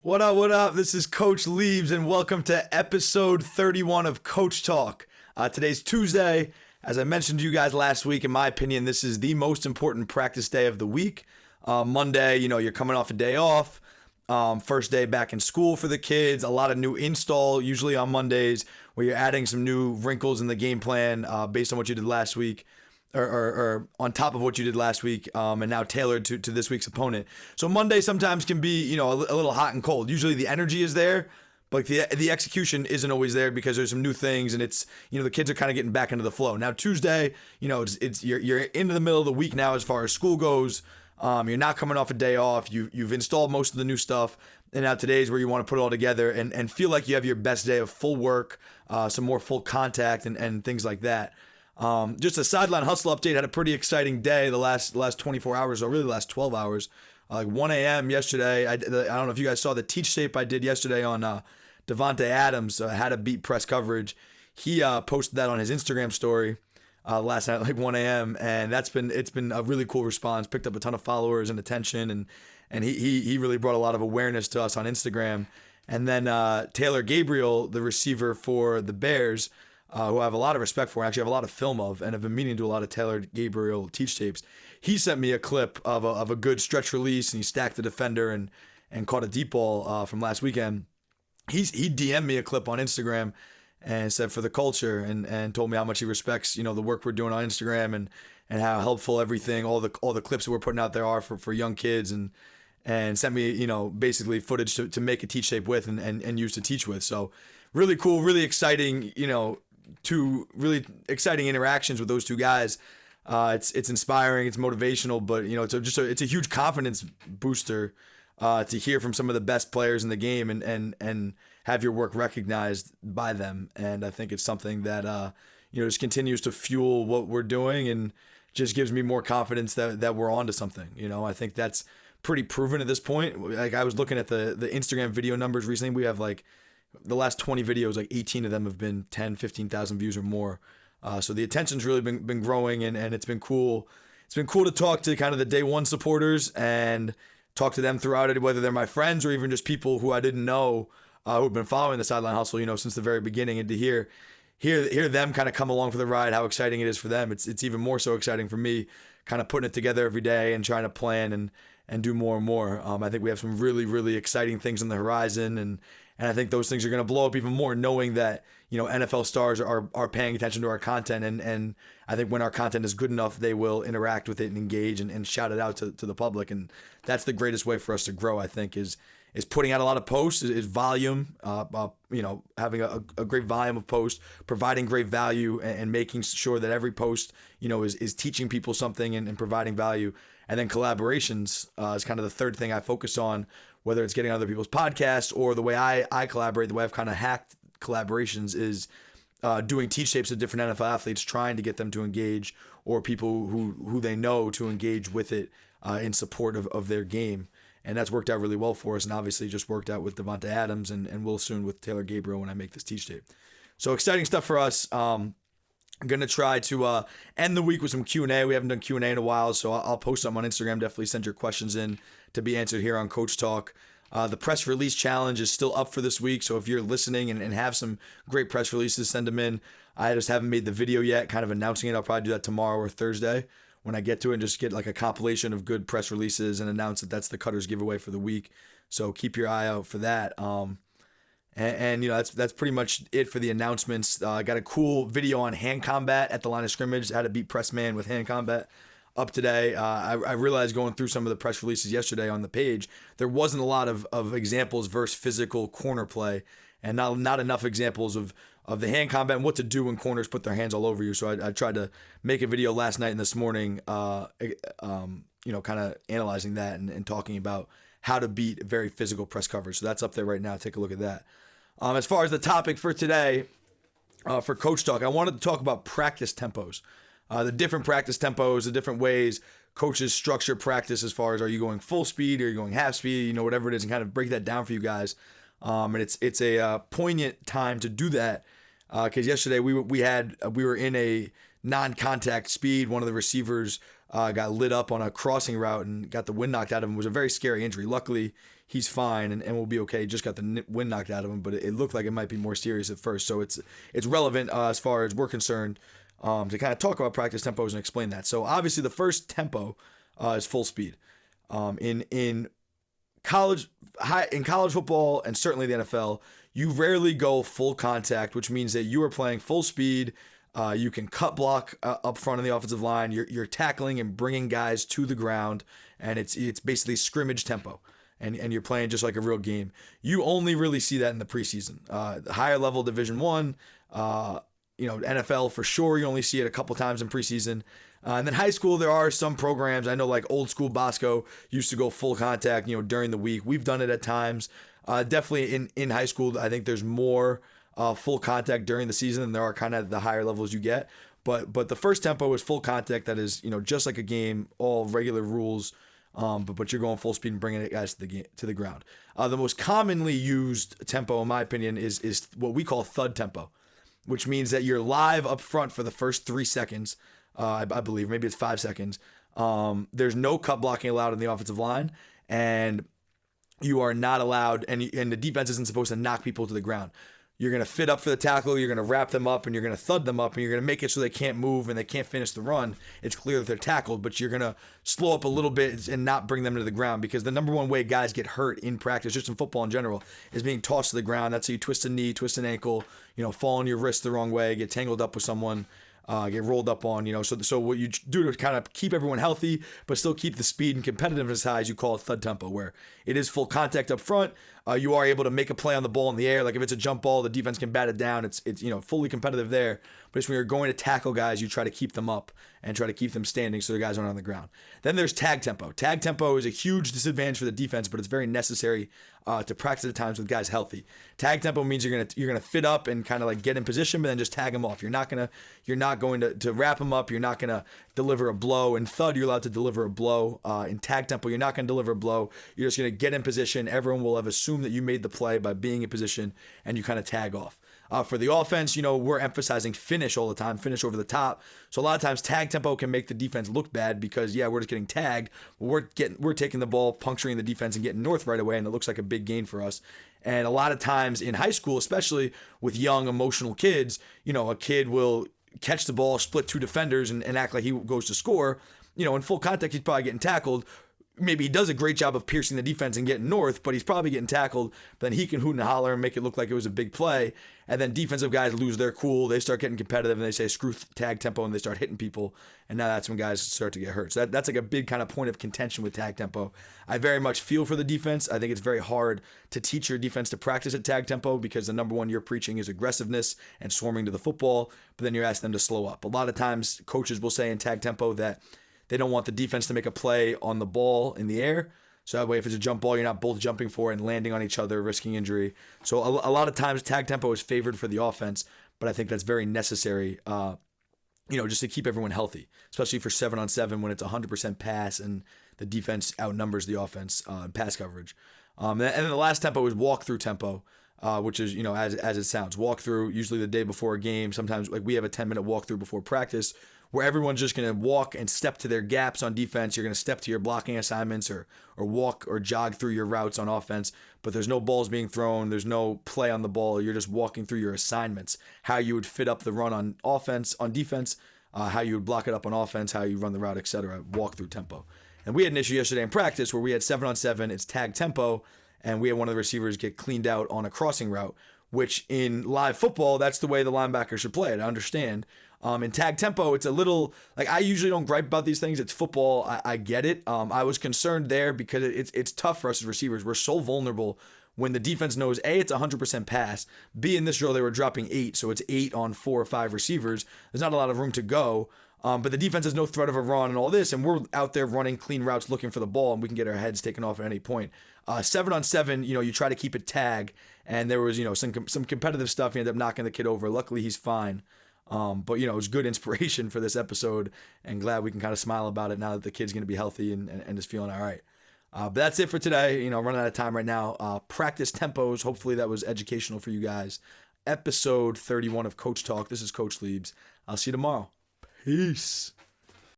What up, what up? This is Coach Liebs, and welcome to episode 31 of Coach Talk. Today's Tuesday. As I mentioned to you guys last week, in my opinion, this is the most important practice day of the week. Monday, you're coming off a day off. First day back in school for the kids. A lot of new install, usually on Mondays, where you're adding some new wrinkles in the game plan based on what you did last week. Or on top of what you did last week, and now tailored to this week's opponent. So Monday sometimes can be, a little hot and cold. Usually the energy is there, but the execution isn't always there because there's some new things, and it's, the kids are kind of getting back into the flow. Now Tuesday, you're into the middle of the week now as far as school goes. You're not coming off a day off. You've installed most of the new stuff, and now today's where you want to put it all together and feel like you have your best day of full work, some more full contact and things like that. Just a Sideline Hustle update. Had a pretty exciting day the last 24 hours, or really the last 12 hours. Like 1 a.m. yesterday, I don't know if you guys saw the teach tape I did yesterday on Davante Adams, how to beat press coverage. He posted that on his Instagram story last night, like 1 a.m. And it's been a really cool response. Picked up a ton of followers and attention, and he really brought a lot of awareness to us on Instagram. And then Taylor Gabriel, the receiver for the Bears, who I have a lot of respect for, and actually have a lot of film of, and have been meaning to do a lot of Taylor Gabriel teach tapes. He sent me a clip of a good stretch release, and he stacked the defender and caught a deep ball from last weekend. He DM'd me a clip on Instagram and said for the culture, and told me how much he respects the work we're doing on Instagram and how helpful everything, all the clips that we're putting out there are for young kids, and sent me basically footage to make a teach tape with and use to teach with. So really cool, really exciting, two really exciting interactions with those two guys. It's inspiring, it's motivational, but it's a huge confidence booster to hear from some of the best players in the game and have your work recognized by them. And I think it's something that just continues to fuel what we're doing and just gives me more confidence that we're onto something. I think that's pretty proven at this point. Like, I was looking at the Instagram video numbers recently. We have like the last 20 videos, like 18 of them have been 10, 15,000 views or more. So the attention's really been growing, and it's been cool. It's been cool to talk to kind of the day one supporters and talk to them throughout it, whether they're my friends or even just people who I didn't know who've been following the Sideline Hustle, since the very beginning, and to hear them kind of come along for the ride, how exciting it is for them. It's even more so exciting for me, kind of putting it together every day and trying to plan and do more and more. I think we have some really, really exciting things on the horizon, and I think those things are going to blow up even more, knowing that NFL stars are paying attention to our content, and I think when our content is good enough, they will interact with it and engage and shout it out to the public, and that's the greatest way for us to grow. I think is putting out a lot of posts, is volume, having a great volume of posts, providing great value, and making sure that every post is teaching people something and providing value. And then collaborations is kind of the third thing I focus on, whether it's getting other people's podcasts or the way I collaborate. The way I've kind of hacked collaborations is doing teach tapes of different NFL athletes, trying to get them to engage, or people who they know to engage with it in support of their game. And that's worked out really well for us, and obviously just worked out with Davante Adams and will soon with Taylor Gabriel when I make this teach tape. So exciting stuff for us. I'm going to try to end the week with some Q&A. We haven't done Q&A in a while, so I'll post some on Instagram. Definitely send your questions in to be answered here on Coach Talk. The press release challenge is still up for this week, so if you're listening and have some great press releases, send them in. I just haven't made the video yet, kind of announcing it. I'll probably do that tomorrow or Thursday when I get to it, and just get like a compilation of good press releases and announce that that's the Cutters giveaway for the week. So keep your eye out for that. And that's pretty much it for the announcements. I got a cool video on hand combat at the line of scrimmage, how to beat press man with hand combat, up today. I realized going through some of the press releases yesterday on the page, there wasn't a lot of examples versus physical corner play, and not enough examples of the hand combat and what to do when corners put their hands all over you. So I tried to make a video last night and this morning, kind of analyzing that and talking about how to beat very physical press coverage. So that's up there right now. Take a look at that. As far as the topic for today, for Coach Talk, I wanted to talk about practice tempos. The different practice tempos, the different ways coaches structure practice, as far as, are you going full speed or are you going half speed, whatever it is, and kind of break that down for you guys. And it's a poignant time to do that, because yesterday we were in a non-contact speed. One of the receivers got lit up on a crossing route and got the wind knocked out of him. It was a very scary injury. Luckily, he's fine and will be okay. He just got the wind knocked out of him, but it looked like it might be more serious at first. So it's relevant as far as we're concerned to kind of talk about practice tempos and explain that. So obviously the first tempo is full speed. In college football and certainly the NFL, you rarely go full contact, which means that you are playing full speed. You can cut block up front on the offensive line. You're tackling and bringing guys to the ground, and it's basically scrimmage tempo, and you're playing just like a real game. You only really see that in the preseason. The higher level Division I, NFL for sure. You only see it a couple times in preseason. And then high school, there are some programs. I know like old school Bosco used to go full contact, during the week. We've done it at times. Definitely in high school, I think there's more full contact during the season than there are kind of the higher levels you get. But the first tempo is full contact. That is, just like a game, all regular rules. But you're going full speed and bringing it guys to the ground. The most commonly used tempo, in my opinion, is what we call thud tempo, which means that you're live up front for the first 3 seconds. I believe maybe it's 5 seconds. There's no cut blocking allowed in the offensive line, and you are not allowed. And the defense isn't supposed to knock people to the ground. You're going to fit up for the tackle, you're going to wrap them up, and you're going to thud them up, and you're going to make it so they can't move and they can't finish the run. It's clear that they're tackled, but you're going to slow up a little bit and not bring them to the ground, because the number one way guys get hurt in practice, just in football in general, is being tossed to the ground. That's how you twist a knee, twist an ankle, fall on your wrist the wrong way, get tangled up with someone, get rolled up on, so what you do to kind of keep everyone healthy, but still keep the speed and competitiveness high, as you call it thud tempo, where it is full contact up front. You are able to make a play on the ball in the air. Like if it's a jump ball, the defense can bat it down. It's fully competitive there. But it's when you're going to tackle guys, you try to keep them up and try to keep them standing so the guys aren't on the ground. Then there's tag tempo. Tag tempo is a huge disadvantage for the defense, but it's very necessary to practice at times with guys healthy. Tag tempo means you're gonna fit up and kind of like get in position, but then just tag them off. You're not going to wrap them up. You're not gonna deliver a blow. In thud, you're allowed to deliver a blow. In tag tempo, you're not gonna deliver a blow. You're just gonna get in position. Everyone will have assumed that you made the play by being in position, and you kind of tag off. For the offense, we're emphasizing finish all the time, finish over the top. So a lot of times tag tempo can make the defense look bad because, we're just getting tagged. We're taking the ball, puncturing the defense and getting north right away, and it looks like a big gain for us. And a lot of times in high school, especially with young, emotional kids, a kid will catch the ball, split two defenders, and act like he goes to score. In full contact, he's probably getting tackled. Maybe he does a great job of piercing the defense and getting north, but he's probably getting tackled. Then he can hoot and holler and make it look like it was a big play. And then defensive guys lose their cool. They start getting competitive and they say, screw tag tempo, and they start hitting people. And now that's when guys start to get hurt. So that's like a big kind of point of contention with tag tempo. I very much feel for the defense. I think it's very hard to teach your defense to practice at tag tempo because the number one you're preaching is aggressiveness and swarming to the football. But then you're asking them to slow up. A lot of times coaches will say in tag tempo that they don't want the defense to make a play on the ball in the air. So that way, if it's a jump ball, you're not both jumping for it and landing on each other, risking injury. So a lot of times tag tempo is favored for the offense, but I think that's very necessary, just to keep everyone healthy, especially for 7-on-7 when it's 100% pass and the defense outnumbers the offense in pass coverage. And then the last tempo is walk-through tempo, which is, as it sounds. Walk-through, usually the day before a game. Sometimes like we have a 10-minute walk-through before practice, where everyone's just going to walk and step to their gaps on defense. You're going to step to your blocking assignments or walk or jog through your routes on offense, but there's no balls being thrown. There's no play on the ball. You're just walking through your assignments, how you would fit up the run on defense, how you would block it up on offense, how you run the route, etc. Walk through tempo. And we had an issue yesterday in practice where we had 7-on-7, it's tag tempo, and we had one of the receivers get cleaned out on a crossing route, which in live football, that's the way the linebacker should play it. I understand. In tag tempo, it's a little, like I usually don't gripe about these things. It's football. I get it. I was concerned there because it's tough for us as receivers. We're so vulnerable when the defense knows, A, it's 100% pass. B, in this drill, they were dropping 8. So it's 8 on 4 or 5 receivers. There's not a lot of room to go. But the defense has no threat of a run and all this. And we're out there running clean routes looking for the ball, and we can get our heads taken off at any point. 7-on-7, you try to keep it tag. And there was, some competitive stuff. He ended up knocking the kid over. Luckily, he's fine. But it was good inspiration for this episode, and glad we can kind of smile about it now that the kid's going to be healthy and is feeling all right. But that's it for today. Running out of time right now. Practice tempos. Hopefully that was educational for you guys. Episode 31 of Coach Talk. This is Coach Liebs. I'll see you tomorrow. Peace.